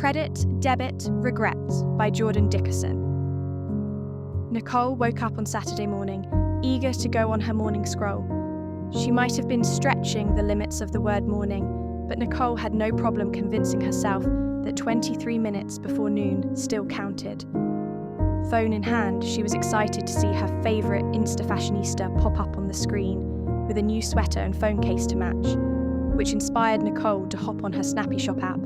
Credit, Debit, Regret by Jordan Dickerson. Nicole woke up on Saturday morning, eager to go on her morning scroll. She might have been stretching the limits of the word morning, but Nicole had no problem convincing herself that 23 minutes before noon still counted. Phone in hand, she was excited to see her favourite Insta-fashionista pop up on the screen with a new sweater and phone case to match, which inspired Nicole to hop on her Snappy Shop app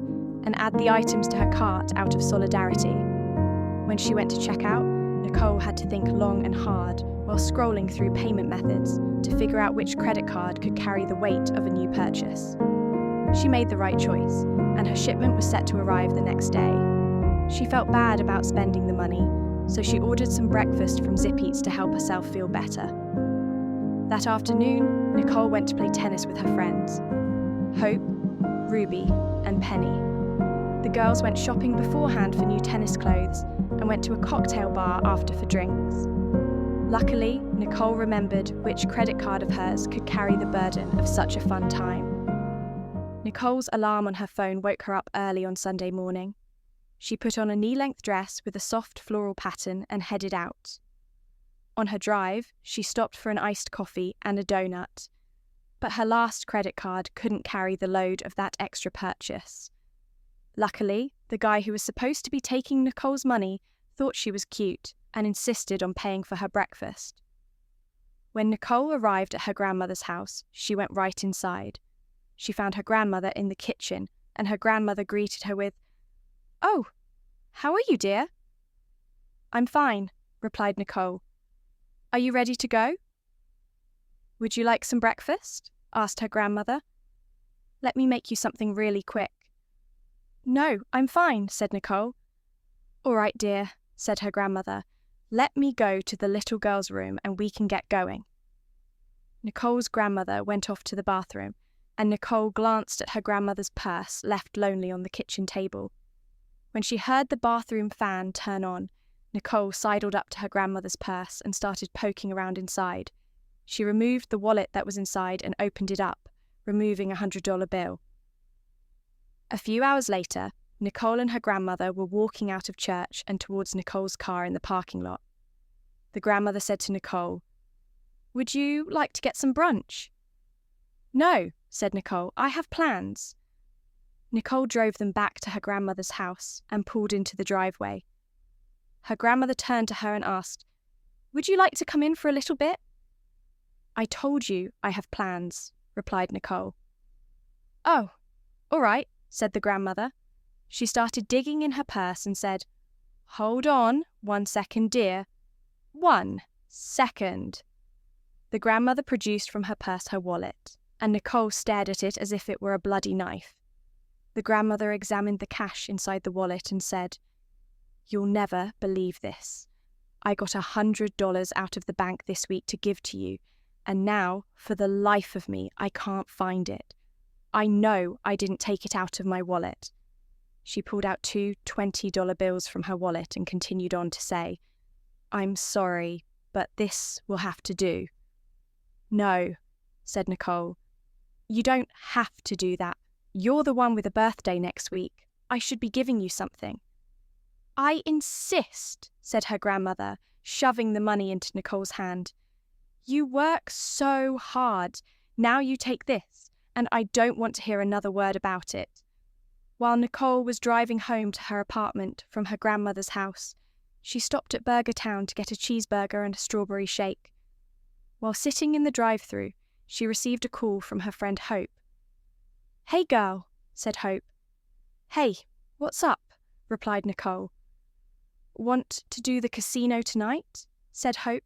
and add the items to her cart out of solidarity. When she went to check out, Nicole had to think long and hard while scrolling through payment methods to figure out which credit card could carry the weight of a new purchase. She made the right choice, and her shipment was set to arrive the next day. She felt bad about spending the money, so she ordered some breakfast from Zip Eats to help herself feel better. That afternoon, Nicole went to play tennis with her friends, Hope, Ruby, and Penny. The girls went shopping beforehand for new tennis clothes and went to a cocktail bar after for drinks. Luckily, Nicole remembered which credit card of hers could carry the burden of such a fun time. Nicole's alarm on her phone woke her up early on Sunday morning. She put on a knee-length dress with a soft floral pattern and headed out. On her drive, she stopped for an iced coffee and a donut, but her last credit card couldn't carry the load of that extra purchase. Luckily, the guy who was supposed to be taking Nicole's money thought she was cute and insisted on paying for her breakfast. When Nicole arrived at her grandmother's house, she went right inside. She found her grandmother in the kitchen, and her grandmother greeted her with, "Oh, how are you, dear?" "I'm fine," replied Nicole. "Are you ready to go?" "Would you like some breakfast?" asked her grandmother. "Let me make you something really quick." "No, I'm fine," said Nicole. "All right, dear," said her grandmother. "Let me go to the little girl's room and we can get going." Nicole's grandmother went off to the bathroom, and Nicole glanced at her grandmother's purse left lonely on the kitchen table. When she heard the bathroom fan turn on, Nicole sidled up to her grandmother's purse and started poking around inside. She removed the wallet that was inside and opened it up, removing a $100 bill. A few hours later, Nicole and her grandmother were walking out of church and towards Nicole's car in the parking lot. The grandmother said to Nicole, "Would you like to get some brunch?" "No," said Nicole, "I have plans." Nicole drove them back to her grandmother's house and pulled into the driveway. Her grandmother turned to her and asked, "Would you like to come in for a little bit?" "I told you I have plans," replied Nicole. "Oh, all right," said the grandmother. She started digging in her purse and said, "Hold on 1 second, dear. 1 second. The grandmother produced from her purse her wallet, and Nicole stared at it as if it were a bloody knife. The grandmother examined the cash inside the wallet and said, "You'll never believe this. I got $100 out of the bank this week to give to you, and now, for the life of me, I can't find it. I know I didn't take it out of my wallet." She pulled out 2 $20 bills from her wallet and continued on to say, "I'm sorry, but this will have to do." "No," said Nicole. "You don't have to do that. You're the one with a birthday next week. I should be giving you something." "I insist," said her grandmother, shoving the money into Nicole's hand. "You work so hard. Now you take this, and I don't want to hear another word about it." While Nicole was driving home to her apartment from her grandmother's house, she stopped at Burger Town to get a cheeseburger and a strawberry shake. While sitting in the drive-thru, she received a call from her friend Hope. "Hey girl," said Hope. "Hey, what's up?" replied Nicole. "Want to do the casino tonight?" said Hope.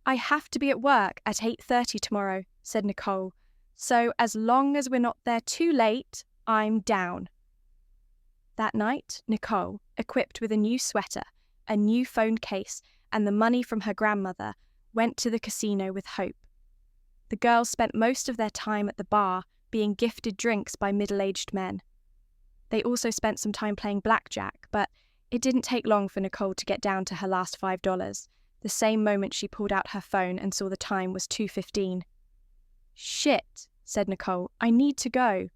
"I have to be at work at 8:30 tomorrow," said Nicole. "So as long as we're not there too late, I'm down." That night, Nicole, equipped with a new sweater, a new phone case, and the money from her grandmother, went to the casino with Hope. The girls spent most of their time at the bar, being gifted drinks by middle-aged men. They also spent some time playing blackjack, but it didn't take long for Nicole to get down to her last $5, the same moment she pulled out her phone and saw the time was 2:15. "Shit," said Nicole, "I need to go."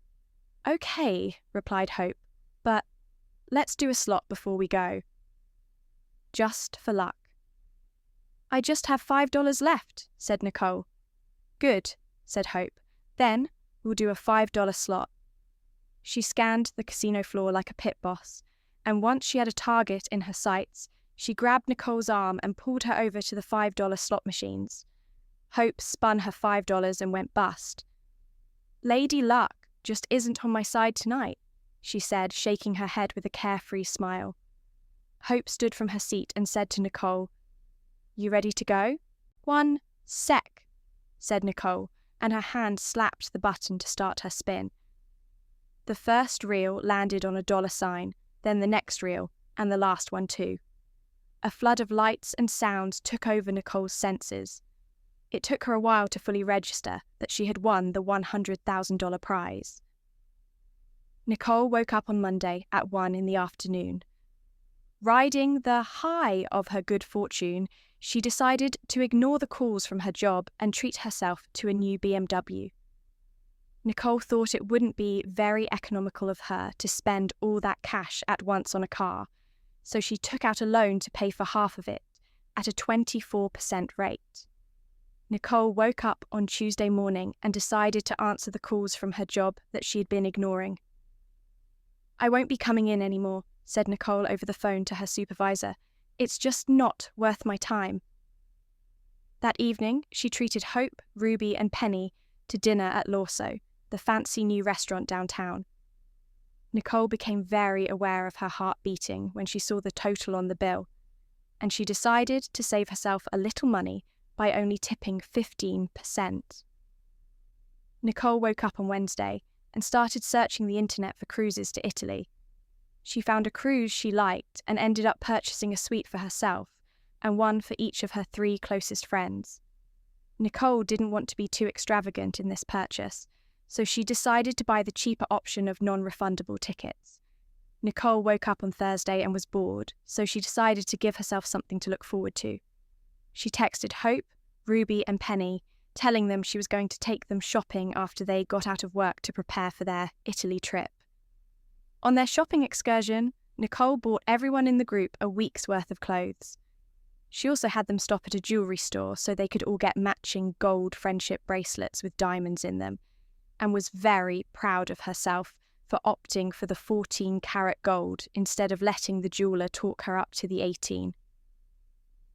"Okay," replied Hope, "but let's do a slot before we go. Just for luck. I just have $5 left, said Nicole. Good, said Hope. Then we'll do a $5 slot. She scanned the casino floor like a pit boss, and once she had a target in her sights, she grabbed Nicole's arm and pulled her over to the $5 slot machines. Hope spun her $5 and went bust. Lady Luck just isn't on my side tonight, she said, shaking her head with a carefree smile. Hope stood from her seat and said to Nicole, You ready to go? 1 sec, said Nicole, and her hand slapped the button to start her spin. The first reel landed on a dollar sign, then the next reel, and the last one too. A flood of lights and sounds took over Nicole's senses. It took her a while to fully register that she had won the $100,000 prize. Nicole woke up on Monday at 1 in the afternoon. Riding the high of her good fortune, she decided to ignore the calls from her job and treat herself to a new BMW. Nicole thought it wouldn't be very economical of her to spend all that cash at once on a car, so she took out a loan to pay for half of it at a 24% rate. Nicole woke up on Tuesday morning and decided to answer the calls from her job that she had been ignoring. I won't be coming in anymore, said Nicole over the phone to her supervisor. It's just not worth my time. That evening, she treated Hope, Ruby, and Penny to dinner at Lorso, the fancy new restaurant downtown. Nicole became very aware of her heart beating when she saw the total on the bill, and she decided to save herself a little money by only tipping 15%. Nicole woke up on Wednesday and started searching the internet for cruises to Italy. She found a cruise she liked and ended up purchasing a suite for herself and one for each of her 3 closest friends. Nicole didn't want to be too extravagant in this purchase, so she decided to buy the cheaper option of non-refundable tickets. Nicole woke up on Thursday and was bored, so she decided to give herself something to look forward to. She texted Hope, Ruby, and Penny, telling them she was going to take them shopping after they got out of work to prepare for their Italy trip. On their shopping excursion, Nicole bought everyone in the group a week's worth of clothes. She also had them stop at a jewellery store so they could all get matching gold friendship bracelets with diamonds in them, and was very proud of herself for opting for the 14-carat gold instead of letting the jeweller talk her up to the 18.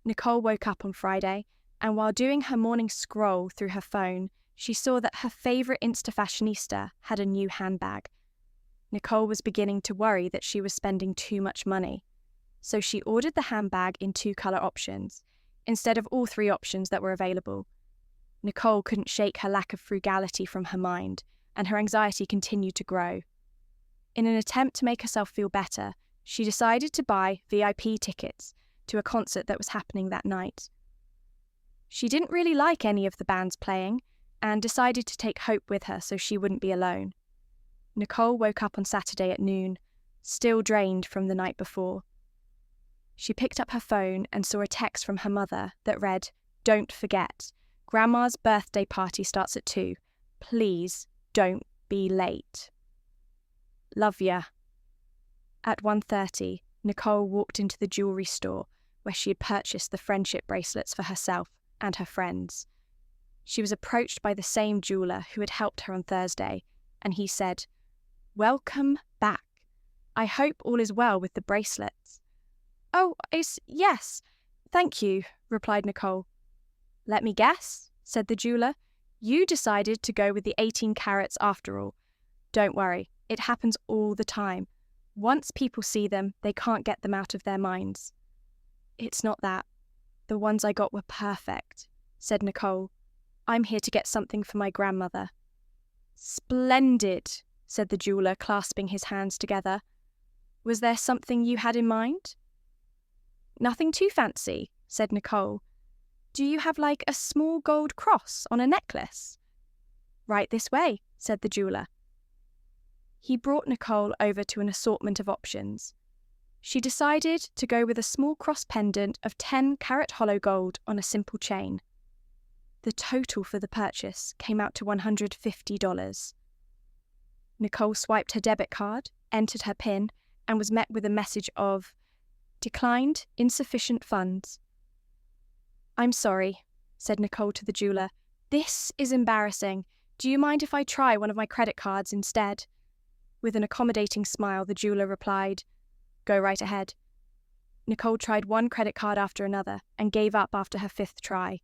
Nicole woke up on Friday, and while doing her morning scroll through her phone, she saw that her favourite Insta-fashionista had a new handbag. Nicole was beginning to worry that she was spending too much money, so she ordered the handbag in 2 colour options, instead of all 3 options that were available. Nicole couldn't shake her lack of frugality from her mind, and her anxiety continued to grow. In an attempt to make herself feel better, she decided to buy VIP tickets to a concert that was happening that night. She didn't really like any of the bands playing, and decided to take Hope with her so she wouldn't be alone. Nicole woke up on Saturday at noon, still drained from the night before. She picked up her phone and saw a text from her mother that read, "Don't forget, Grandma's birthday party starts at 2. Please don't be late. Love ya." At 1:30, Nicole walked into the jewellery store where she had purchased the friendship bracelets for herself and her friends. She was approached by the same jeweller who had helped her on Thursday, and he said, "Welcome back. I hope all is well with the bracelets." "Oh, yes, thank you," replied Nicole. "Let me guess," said the jeweller. "You decided to go with the 18 carats after all. Don't worry, it happens all the time. Once people see them, they can't get them out of their minds." "It's not that. The ones I got were perfect," said Nicole. "I'm here to get something for my grandmother." "Splendid," said the jeweller, clasping his hands together. "Was there something you had in mind?" "Nothing too fancy," said Nicole. "Do you have like a small gold cross on a necklace?" "Right this way," said the jeweller. He brought Nicole over to an assortment of options. She decided to go with a small cross pendant of 10-carat hollow gold on a simple chain. The total for the purchase came out to $150. Nicole swiped her debit card, entered her PIN, and was met with a message of declined insufficient funds. "I'm sorry," said Nicole to the jeweler. "This is embarrassing. Do you mind if I try one of my credit cards instead?" With an accommodating smile, the jeweler replied, "Go right ahead." Nicole tried one credit card after another and gave up after her 5th try.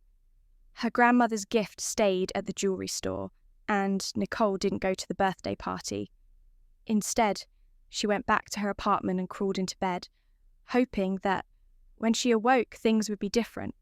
Her grandmother's gift stayed at the jewelry store, and Nicole didn't go to the birthday party. Instead, she went back to her apartment and crawled into bed, hoping that when she awoke, things would be different.